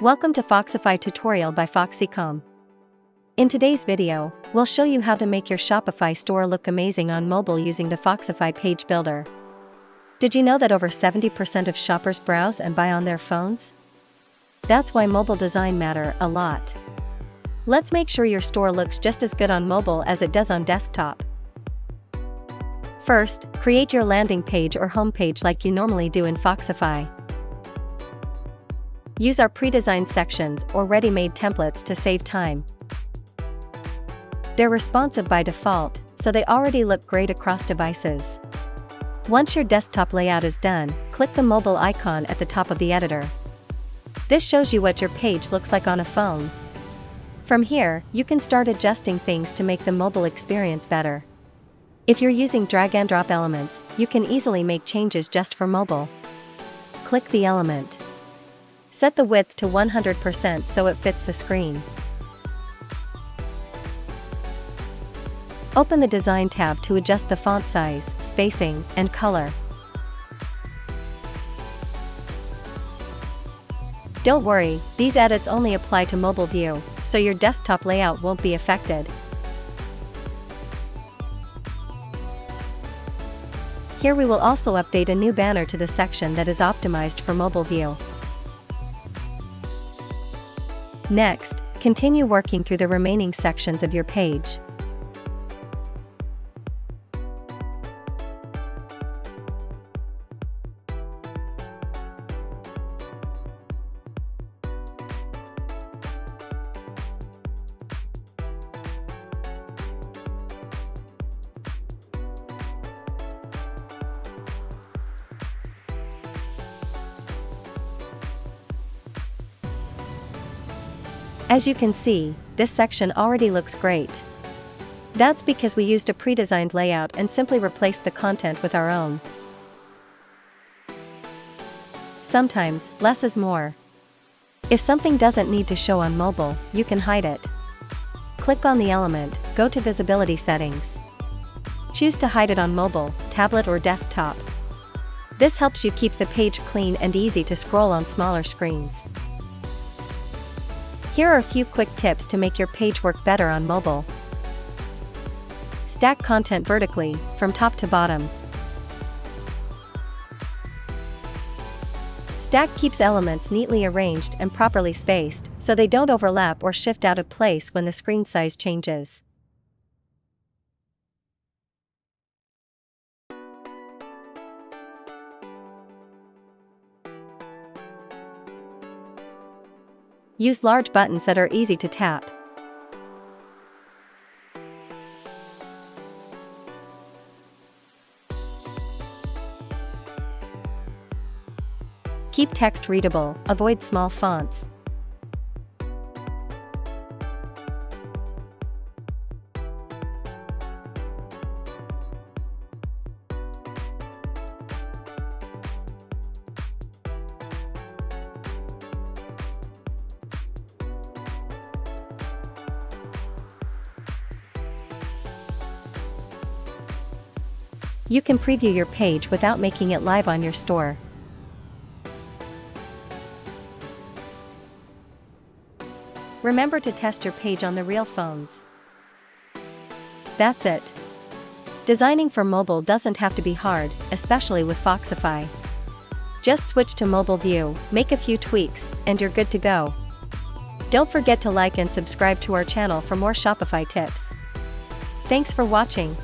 Welcome to Foxify tutorial by FoxEcom. In today's video, we'll show you how to make your Shopify store look amazing on mobile using the Foxify page builder. Did you know that over 70% of shoppers browse and buy on their phones? That's why mobile design matters a lot. Let's make sure your store looks just as good on mobile as it does on desktop. First, create your landing page or home page like you normally do in Foxify. Use our pre-designed sections or ready-made templates to save time. They're responsive by default, so they already look great across devices. Once your desktop layout is done, click the mobile icon at the top of the editor. This shows you what your page looks like on a phone. From here, you can start adjusting things to make the mobile experience better. If you're using drag-and-drop elements, you can easily make changes just for mobile. Click the element. Set the width to 100% so it fits the screen. Open the Design tab to adjust the font size, spacing, and color. Don't worry, these edits only apply to mobile view, so your desktop layout won't be affected. Here we will also update a new banner to the section that is optimized for mobile view. Next, continue working through the remaining sections of your page. As you can see, this section already looks great. That's because we used a pre-designed layout and simply replaced the content with our own. Sometimes, less is more. If something doesn't need to show on mobile, you can hide it. Click on the element, go to Visibility Settings. Choose to hide it on mobile, tablet or desktop. This helps you keep the page clean and easy to scroll on smaller screens. Here are a few quick tips to make your page work better on mobile. Stack content vertically, from top to bottom. Stack keeps elements neatly arranged and properly spaced, so they don't overlap or shift out of place when the screen size changes. Use large buttons that are easy to tap. Keep text readable, avoid small fonts. You can preview your page without making it live on your store. Remember to test your page on the real phones. That's it. Designing for mobile doesn't have to be hard, especially with Foxify. Just switch to mobile view, make a few tweaks, and you're good to go. Don't forget to like and subscribe to our channel for more Shopify tips. Thanks for watching.